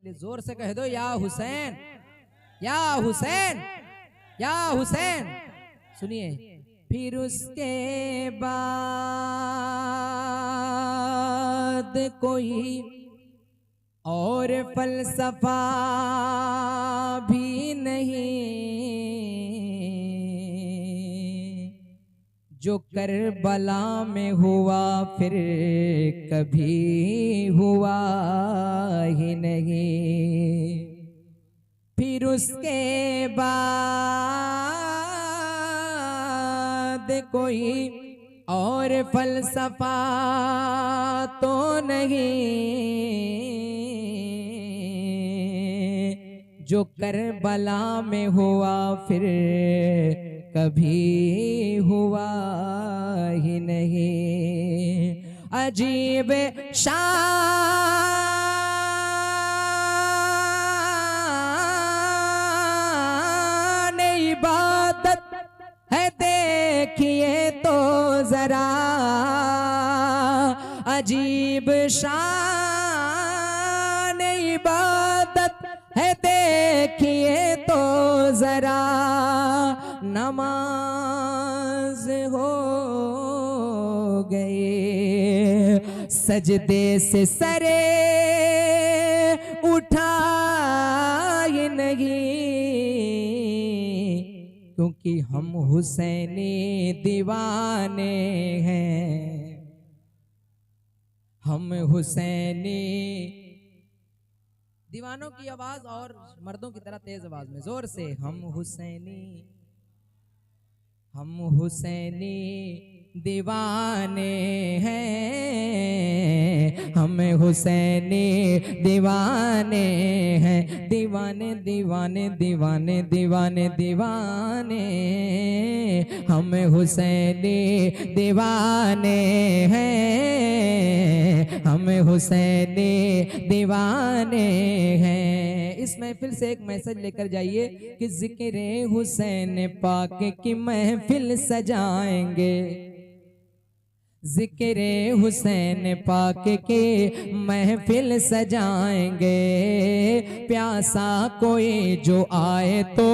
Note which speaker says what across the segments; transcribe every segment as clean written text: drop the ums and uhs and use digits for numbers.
Speaker 1: जोर से कह दो या हुसैन, या हुसैन, या हुसैन। सुनिए, फिर उसके बाद कोई और फलसफा भी नहीं, जो करबला में हुआ फिर कभी हुआ ही नहीं। फिर उसके बाद कोई और फलसफा तो नहीं, जो करबला में हुआ फिर कभी हुआ ही नहीं। अजीब शान इबादत है, देखिए तो जरा, अजीब शान इबादत है, देखिए तो जरा। नमाज हो गए, सजदे से सरे उठाए नहीं, क्योंकि हम हुसैनी दीवाने हैं, हम हुसैनी। दीवानों की आवाज और मर्दों की तरह तेज आवाज में जोर से, हम हुसैनी, हम हुसैनी दीवाने हैं, हम हुसैनी दीवाने हैं, दीवाने दीवाने दीवाने दीवाने दीवाने, हम हुसैनी दीवाने हैं, हम हुसैनी दीवाने हैं। इस महफिल से एक मैसेज लेकर जाइए कि जिक्र हुसैन पाक की महफिल सजाएंगे, जिक्र हुसैन पाक के महफिल सजाएंगे। प्यासा कोई जो आए तो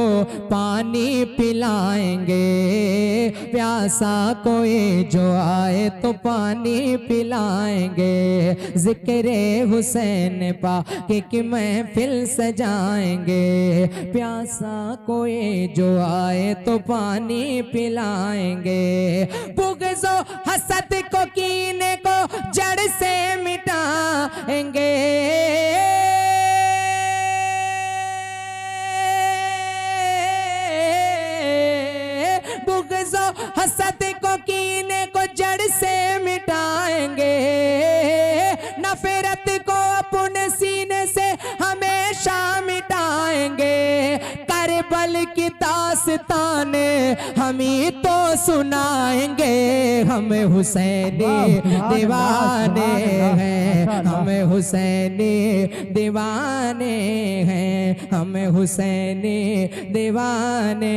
Speaker 1: पानी पिलाएंगे, प्यासा कोई जो आए तो पानी पिलाएंगे। जिक्र हुसैन पाक की महफिल सजाएंगे, प्यासा कोई जो आए तो पानी पिलाएंगे। बुग़्ज़ो हसद को कीने को जड़ से मिटाएंगे, बुग़्ज़ो हसद को कीने को जड़ से मिटाएंगे। नफरत को अपने सीने से हमेशा मिटाएंगे। करबल की दास्तान हम ही तो सुनाएंगे, हम हुसैनी दीवाने हैं, हम हुसैनी दीवाने हैं, हम हुसैनी दीवाने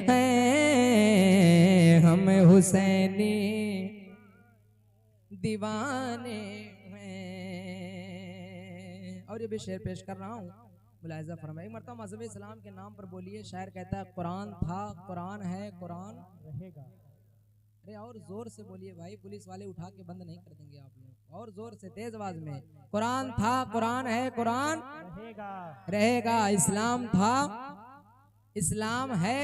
Speaker 1: हैं, हम हुसैनी दीवाने हैं। और ये भी शेर पेश कर रहा हूँ, मुलाहिज़ा फरमाइए। मरतबा मज़हब इस्लाम के नाम पर बोलिए। शायर कहता है, कुरान था, कुरान है, कुरान रहेगा। अरे और जोर से बोलिए भाई, पुलिस वाले उठा के बंद नहीं कर देंगे आप लोग। और जोर से तेज आवाज में, कुरान था, कुरान है, कुरान रहेगा, रहेगा। इस्लाम था, इस्लाम है,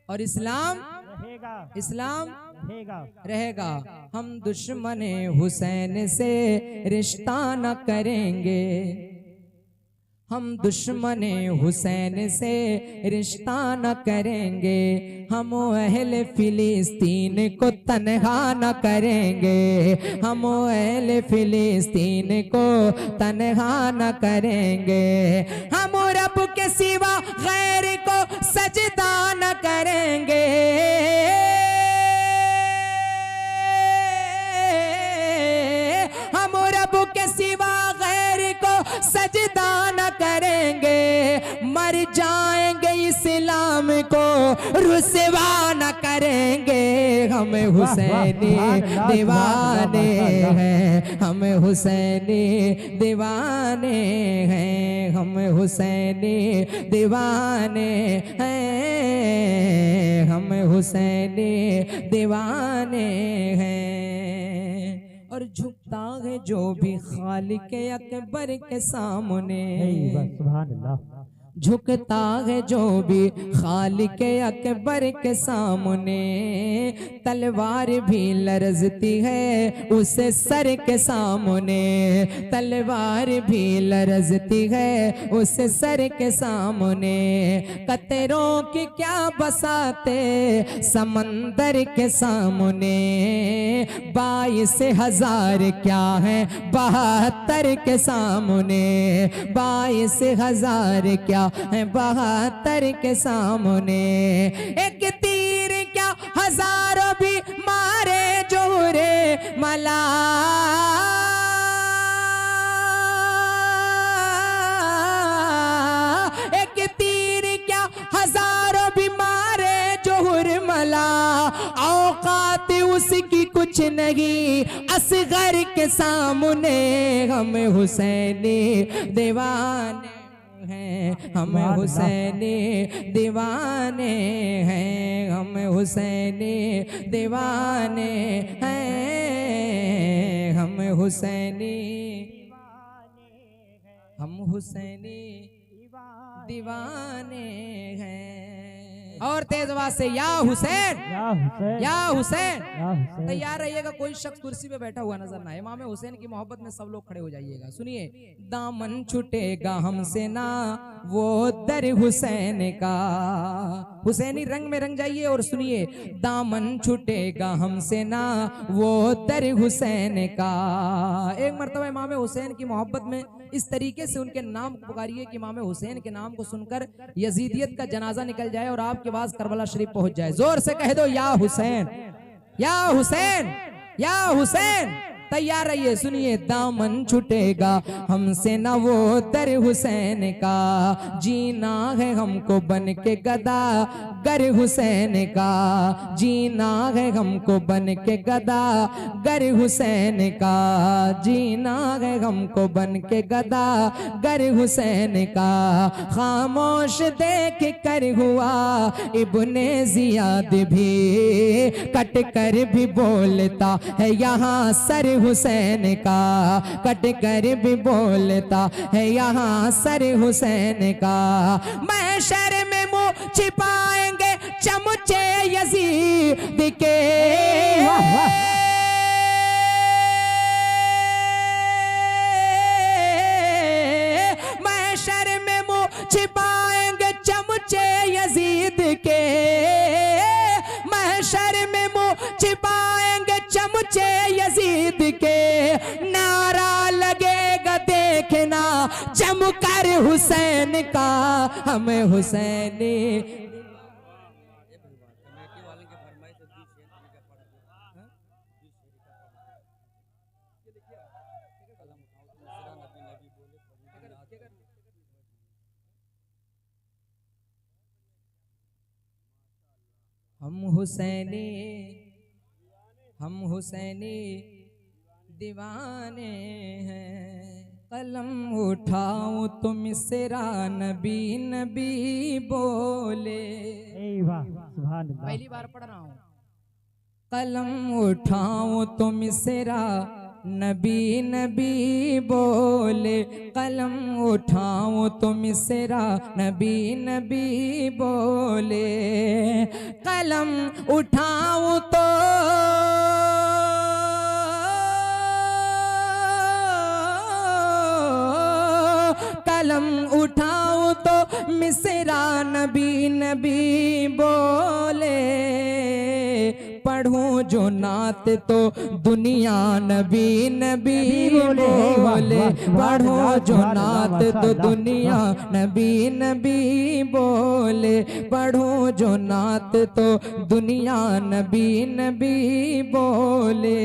Speaker 1: और इस्लाम रहेगा, इस्लाम रहेगा, रहेगा। हम दुश्मन हुसैन से रिश्ता न करेंगे, हम दुश्मन हुसैन से रिश्ता न करेंगे। हम अहले फिलिस्तीन को तन्हा न करेंगे, हम अहले फिलिस्तीन को तन्हा न करेंगे। हम रब के सिवा गैर को सजदा न करेंगे, हम रब के सिवा गैर को सजदा न करेंगे। मर जाएंगे इस्लाम को रुसवा न करेंगे। करेंगे, हम हुसैनी दीवाने हैं, हम हुसैनी दीवाने हैं, हम हुसैनी दीवाने हैं, हम हुसैनी दीवाने हैं। और झुकता है जो भी खालिक अकबर के सामने, सुभान अल्लाह, झुकता है जो भी खालिक अकबर के सामने, तलवार भी लरजती है उस सर के सामने, तलवार भी लरजती है उस सर के सामने। कतरों की क्या बसाते समंदर के सामने, 22,000 क्या है 72 के सामने, 22,000 क्या है 72 के सामने। एक तीर क्या हजारों भी मारे जोरे मला, एक तीर क्या हजारों भी मारे जोहर मला, औकात उसकी कुछ नहीं असगर के सामने, हम हुसैनी दीवाने हैं, हम हुसैनी दीवाने हैं, हम हुसैनी दीवाने हैं, हम हुसैनी, हम हुसैनी दीवाने हैं। और तेज आवाज से या हुसैन, या हुसैन। तैयार रहिएगा, कोई शख्स कुर्सी पे बैठा हुआ नजर ना आए। इमाम हुसैन की मोहब्बत में सब लोग खड़े हो जाइएगा। सुनिए, दामन छुटेगा हमसे ना वो दर हुसैन का, हुसैनी रंग में रंग जाइए और सुनिए, दामन छुटेगा हमसे ना वो दर हुसैन का। एक मर्तबा इमाम हुसैन की मोहब्बत में इस तरीके से उनके नाम पुकारिए कि इमाम हुसैन के नाम को सुनकर यजीदियत का जनाजा निकल जाए और आपके पास करबला शरीफ पहुंच जाए। जोर से कह दो या हुसैन, या हुसैन, या हुसैन। तैयार रहिए, सुनिए, दामन छुटेगा हमसे न वो दर हुसैन का, जीना है हमको बन के गदा गर हुसैन का, जीना है हमको बन के गदा गर हुसैन का, जीना है हमको बन के गदा गर हुसैन का। खामोश देख कर हुआ इब्ने जियाद भी, कट कर भी बोलता है यहाँ सर हुसैन का, कट कर भी बोलता है यहाँ सर हुसैन का। महशर में मुंह छिपाएंगे चमचे यजीद के, महशर में मुंह छिपाएंगे चमचे यजीद के, महशर में मुंह छिपाएंगे चमचे यजीद के। नारा लगेगा देखना जमकर हुसैन का, हमें हुसैनी। हम हुसैनी, हम हुसैनी दीवाने हैं। कलम उठाऊं तो मिसरा नबी नबी बोले, पहली बार पढ़ रहा हूँ। कलम उठाऊं तो मिसरा नबी नबी बोले, कलम उठाऊं तो मिसरा नबी नबी बोले, कलम उठाऊं तो कलम उठाऊं तो मिसरा नबी नबी बोले, पढ़ूं जो नात तो दुनिया नबी नबी बोले, पढ़ूं जो नात तो दुनिया नबी नबी बोले, पढ़ूं जो नात तो दुनिया नबी नबी बोले।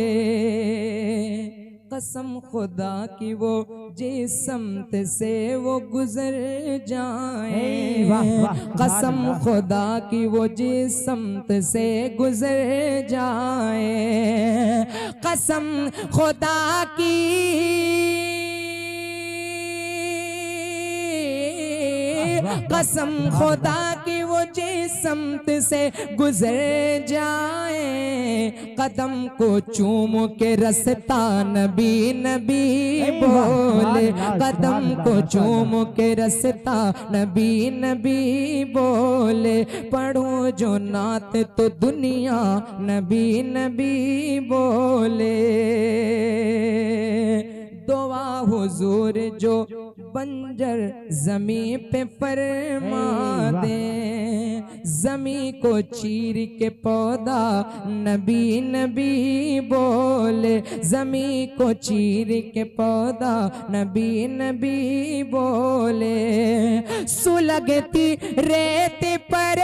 Speaker 1: कसम खुदा की वो जिस समत से वो गुजर जाए, कसम खुदा की वो जिस समत से गुजर जाए, कसम खुदा की, कसम खुदा की वो जिस समत से गुजर जाए, कदम को चूम के रसता नबी नबी बोले, कदम को चूम के रसता नबी नबी बोले, पढ़ो जो नात तो दुनिया नबी नबी बोले, दुआ हुजूर जो बंजर जमी पे फरमा दे, जमी को चीर के पौधा नबी नबी बोले, जमी को चीर के पौधा नबी नबी बोले, सुलगती रेत पर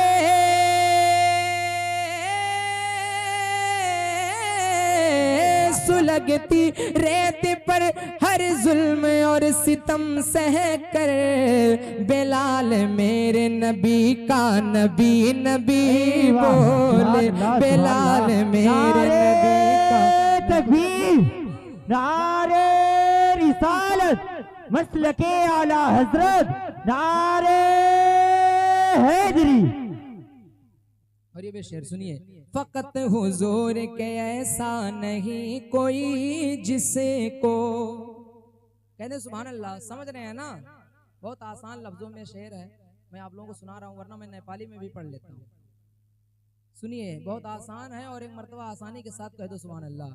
Speaker 1: सुलगती रेत पर हर जुल्म और सितम सह कर, बेलाल मेरे नबी का नबी नबी बोले, बेलाल मेरे नबी का
Speaker 2: तकबीर, नारे रिसालत, मसलके आला हजरत, नारे हैदरी।
Speaker 1: और ये भी शेर सुनिए, फकत हुजूर के ऐसा नहीं कोई जिसे को, कहते सुभान अल्लाह, समझ रहे हैं ना, बहुत आसान लफ्जों में शेर है, मैं आप लोगों को सुना रहा हूँ, वरना मैं नेपाली में भी पढ़ लेता हूँ। सुनिए, बहुत आसान है और एक मर्तबा आसानी के साथ कह दो सुभान अल्लाह।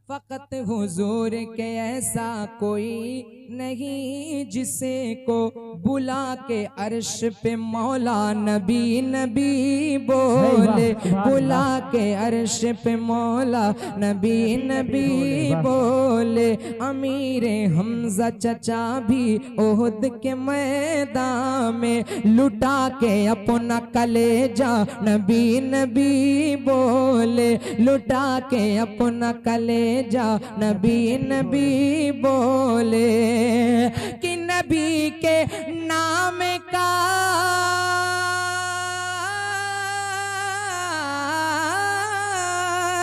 Speaker 1: फकत हुजूर के ऐसा कोई नहीं जिसे को बुला के अर्श पे मौला नबी नबी बोले, बुला के अर्श पे मौला नबी नबी बोले, अमीर हमजा चचा भी ओहद के मैदान में लुटा के अपना कलेजा नबी नबी बोले, लुटा के अपना कलेजा नबी नबी बोले, कि नबी के नाम का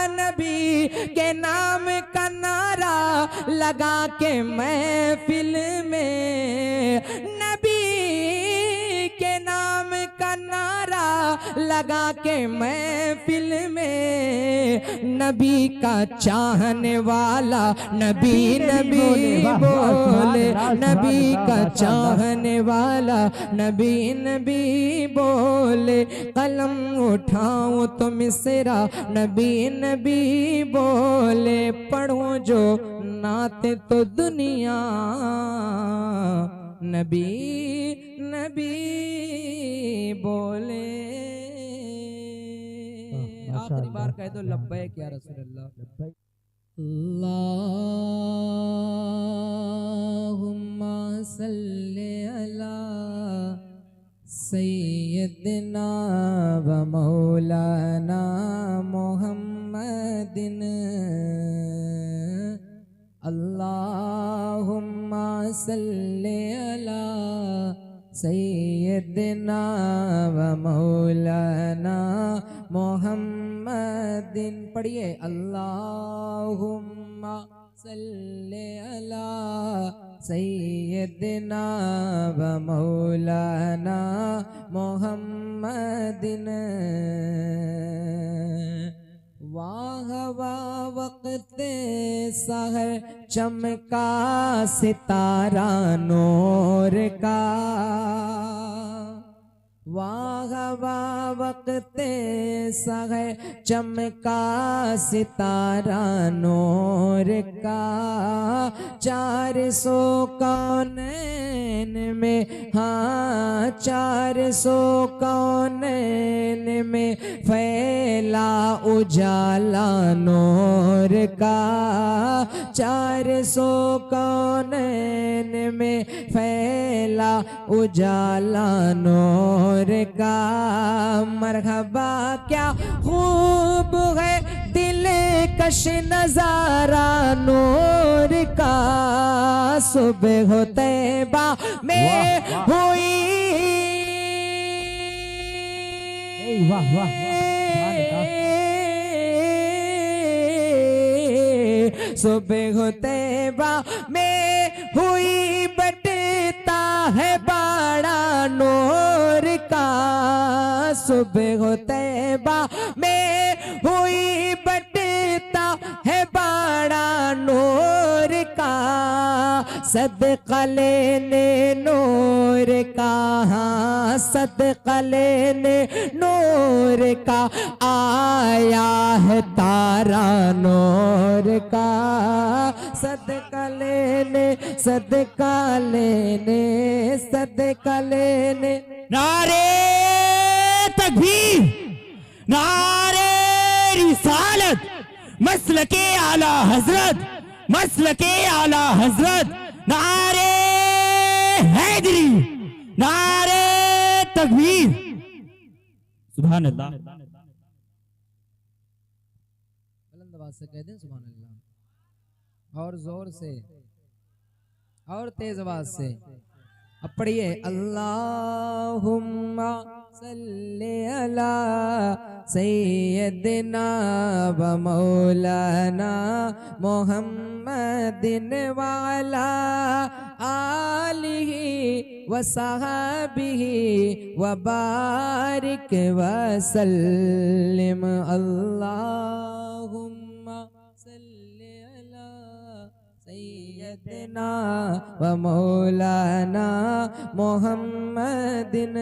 Speaker 1: नबी के नाम का नारा लगा के महफिल में, नबी के नाम का नारा लगा के महफिल में, नबी का चाहने वाला नबी नबी बोले, नबी का चाहने वाला नबी नबी बोले, कलम उठाऊं तो मिसरा नबी नबी बोले, पढ़ूं जो नाते तो दुनिया नबी नबी बोले। आखिरी बार कह दो लब्बैक या रसूल अल्लाह। अल्लाहुम्मा सल्ली अला सय्यदना व मौलाना मुहम्मदिन, अल्लाहुम्मा सल्ली अला सय्यदना व मौलाना मुहम्मदिन। पढ़िए, अल्लाहुम्मा सल्ली अला सय्यदना व मौलाना मुहम्मदिन। वाह वाह वक्त सहर चमका सितारा नूर का, वाह वाह वक्त सहर चमका सितारा नूर का, 400 कौनैन में, हाँ 400 कौनैन में फैला उजाला नूर का, 400 कौनैन में फैला उजाला नूर का। मरहबा क्या खूब है दिल कश नजारा नूर का। सुबह हो तैबा में हुई
Speaker 2: वाह वाह
Speaker 1: सुबह हो तैबा में हुई बटता है बाड़ा नूर का। सुबह हो तैबा में हुई बटता है बाड़ा नूर का। सदका लेने नूर का, हाँ सदका लेने नूर का आया है तारा नूर का। सदका लेने सदका लेने सदका लेने।
Speaker 2: नारे तकबीर, नारे रिसालत, मसलके आला हजरत, मसलके आला हजरत। नारे हैदरी, नारे तकबीर। सुभान अल्लाह।
Speaker 1: बुलंद आवाज से कह दें सुभान अल्लाह, और जोर से और तेज आवाज से। अब पढ़िए अल्लाहुम्मा सल्ले अला सैयदना व मौलाना मुहम्मदिन वाला आलिही व सहाबिही व बारिक व सल्लिम। अल्लाहुम्मा सल्ले अला सैयदना व मौलाना मुहम्मदिन।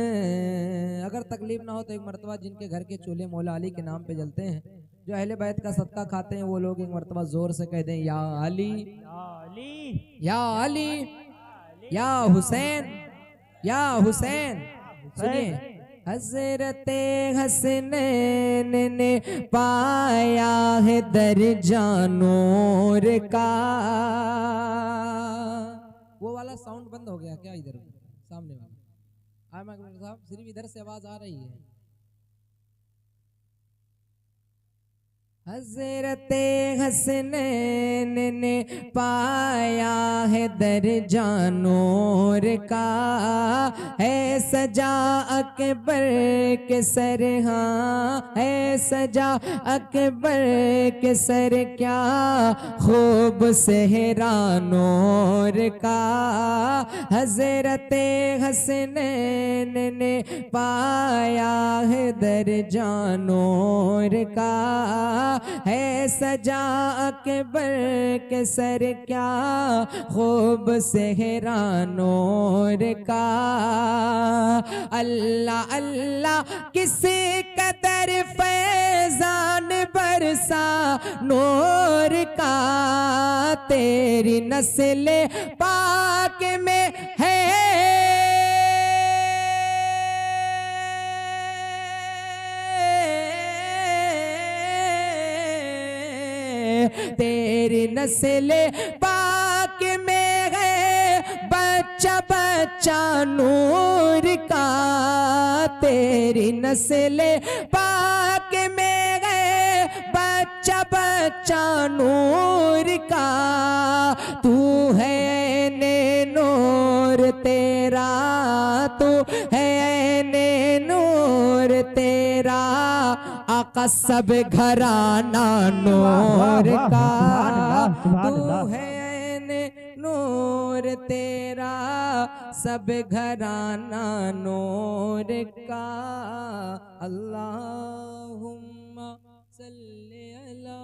Speaker 1: अगर तकलीफ ना हो तो एक मरतबा जिनके घर के चूल्हे मौला अली के नाम पे जलते हैं, जो अहले बैत का सदका खाते हैं, वो लोग एक मरतबा जोर से कह दें या अली या अली या हुसैन या हुसैन। सुनिए हजरते हसनैन ने पाया है दर्जा नूर का। वो वाला साउंड बंद हो गया क्या इधर सामने वाला? साहब सिर्फ इधर से आवाज आ रही है। हजरते हसनैन ने पाया है दर्जा नूर का। है सजा अकबर के सर, हाँ है सजा अकबर के सर, क्या खूब सेहरा नूर का। हजरते हसनैन ने पाया है दर्जा नूर का। है सजा अकबर के सर, क्या खूब सेहरा नूर का। अल्लाह अल्लाह किस कदर फैजान बरसा नूर का। तेरी नस्ल पाक में है तेरी नस्ल पाक में है बच्चा बच्चा नूर का। तेरी नस्ल पाक में है बच्चा बच्चा नूर का। तू है ने नूर तेरा, तू है ने नूर तेरा। आका सब घराना नूर का। तू है ने नूर तेरा, सब घराना नूर का। अल्लाहुम्मा सल्ले अला।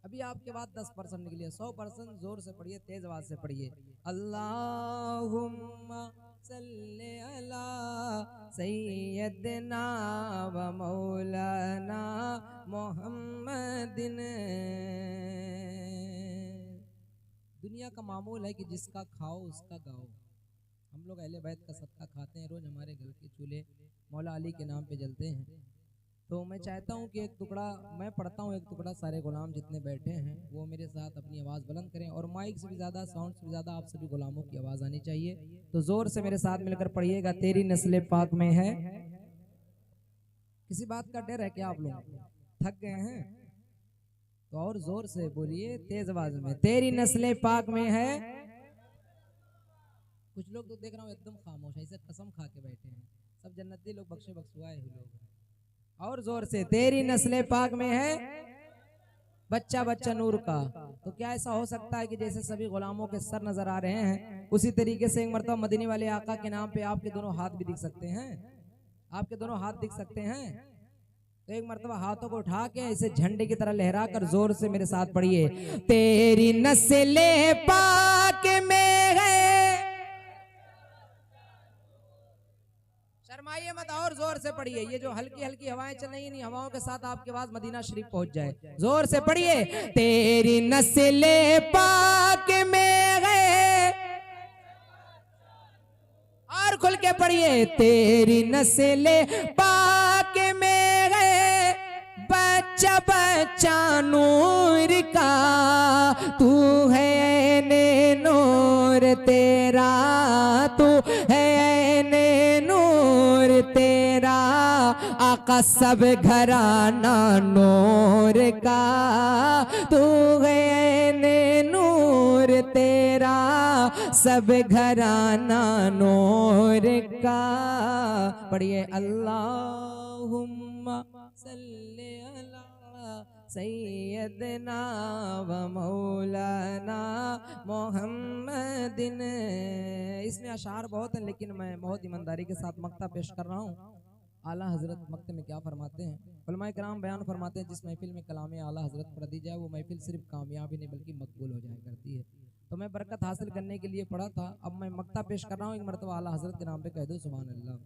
Speaker 1: अभी आपके बाद 10% निकलिए, 100% जोर से पढ़िए, तेज आवाज से पढ़िए। अल्लाहुम्मा सल्ले अला सैयदना व मौलाना मुहम्मदिन। दुनिया का मामूल है कि जिसका खाओ उसका गाओ। हम लोग अहले बैत का सदका खाते हैं, रोज हमारे घर के चूल्हे मौला अली के नाम पे जलते हैं। तो मैं चाहता हूँ कि एक टुकड़ा मैं पढ़ता हूँ, एक टुकड़ा सारे गुलाम जितने बैठे हैं वो मेरे साथ अपनी आवाज़ बुलंद करें और माइक से भी ज़्यादा, साउंड से भी ज़्यादा आप सभी गुलामों की आवाज़ आनी चाहिए। तो ज़ोर से मेरे साथ मिलकर पढ़िएगा। तेरी नस्ल पाक में है। किसी बात का डर है क्या आप लोग? थक गए हैं तो और जोर से बोलिए, तेज आवाज में। तेरी नस्ल पाक में है। कुछ लोग तो देख रहा हूँ एकदम खामोश, ऐसे कसम खा के बैठे हैं। सब जन्नती लोग, बख्शे बख्शुआए हुए लोग हैं। और जोर से, तेरी नस्ल पाक में है बच्चा बच्चा नूर का। तो क्या ऐसा हो सकता है कि जैसे सभी गुलामों के सर नजर आ रहे हैं, उसी तरीके से एक मर्तबा मदीने वाले आका के नाम पे आपके दोनों हाथ भी दिख सकते हैं? आपके दोनों हाथ दिख सकते हैं? तो एक मर्तबा हाथों को उठा के ऐसे झंडे की तरह लहरा कर जोर से मेरे साथ पढ़िए। तेरी नस्ल पाक में है। शर्माइए मत और जोर से पढ़िए। ये जो हल्की हल्की हवाएं चल रही हैं, हवाओं के साथ आपकी आवाज मदीना शरीफ पहुंच जाए। जोर से पढ़िए। तेरी नस्ल पाक में है। और खुल के पढ़िए। तेरी नस्ल पाक में है बच्चा बच्चा नूर का। तू है ने नूर तेरा, तू है ने नूर तेरा। आका सब घराना नूर का। तू है ने नूर तेरा, सब घराना नूर का। पढ़िए। अल्लाहुम्मा सल्ली अला सैयदना व मौलाना मोहम्मदिन। इसमें अशार बहुत हैं, लेकिन मैं बहुत ईमानदारी के साथ मक्ता पेश कर रहा हूँ। आला हजरत मक्ते में क्या फरमाते हैं? उलमाए कराम बयान फरमाते हैं, जिस महफिल में कलाम आला हजरत पढ़ दी जाए वो महफिल सिर्फ कामयाबी नहीं बल्कि मकबूल हो जाया करती है। तो मैं बरकत हासिल करने के लिए पढ़ा था, अब मैं मक्ता पेश कर रहा हूँ। एक मरतबा आला हजरत के नाम पे कह दो सुभान अल्लाह।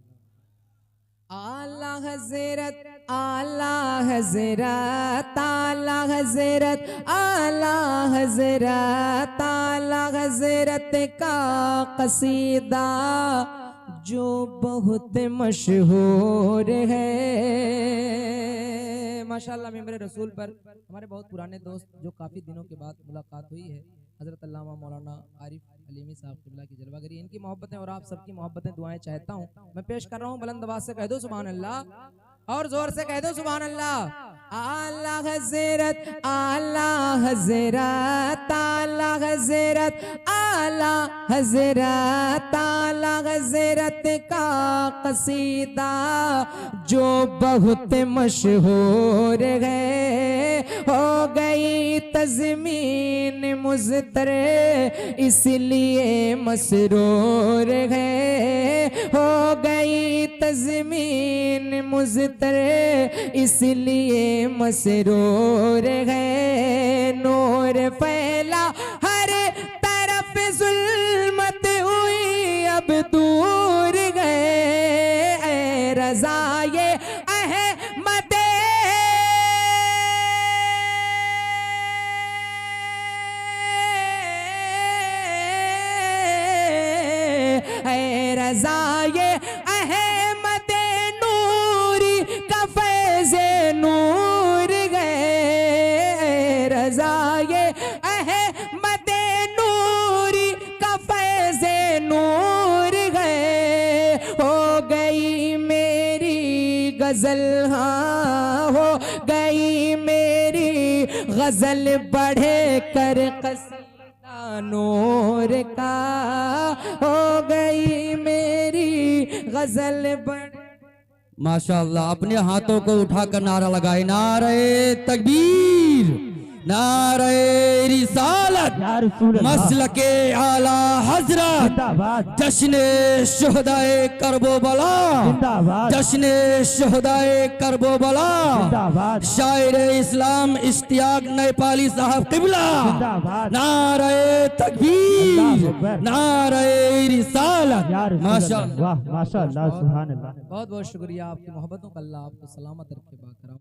Speaker 1: आला हजरत, आला हजरत, आला हजरत, आला हजरत, आला हजरत का कसीदा जो बहुत मशहूर है। माशाअल्लाह मेरे रसूल पर हमारे बहुत पुराने दोस्त जो काफ़ी दिनों के बाद मुलाकात हुई है, हज़रत अल्लामा मौलाना आरिफ अलीमी साहब क़िबला की जलवागरी, इनकी मोहब्बतें और आप सबकी मोहब्बतें दुआएं चाहता हूँ। मैं पेश कर रहा हूँ, बुलंद आवाज़ से कह दो सुभान अल्लाह और ज़ोर से कह दो सुभान अल्लाह। आला हज़रत, आला हज़रत, आला हज़रत, आला हज़रत, आला हज़रत का कसीदा जो बहुत मशहूर है। हो गई तज़मीन मुज़तरे इसलिए मसरूर है। हो गई तज़मीन मुज़तरे इसलिए मसरूर है। नूर फैला हर तरफ ज़ुल्मत हुई अब दूर गए। रज़ा ये अहमद रज़ा ये अहमद नूरी का फैज़े नूर गए। रज़ा ये अहमद नूरी का फैज़े नूर गए। हो गई मेरी गज़ल, हाँ हो गई मेरी गज़ल बढ़े कर कसीदा नूर का। हो गई मेरी गज़ल बढ़।
Speaker 2: माशाअल्लाह। अपने हाथों को उठाकर नारा लगाए, नारे तकबीर, नारे रिसालत, मसलके आला हजरत, जश्ने शुहदाए करबला, जश्ने शुहदाए करबला, शायर इस्लाम इश्तियाक नेपाली साहब क़िबला। नारे तकबीर, नारे रिसालत। माशाअल्लाह,
Speaker 1: माशाअल्लाह, सुभान अल्लाह। बहुत बहुत शुक्रिया आपकी मोहब्बतों का। अल्लाह आपको सलामत रखे बाकराम।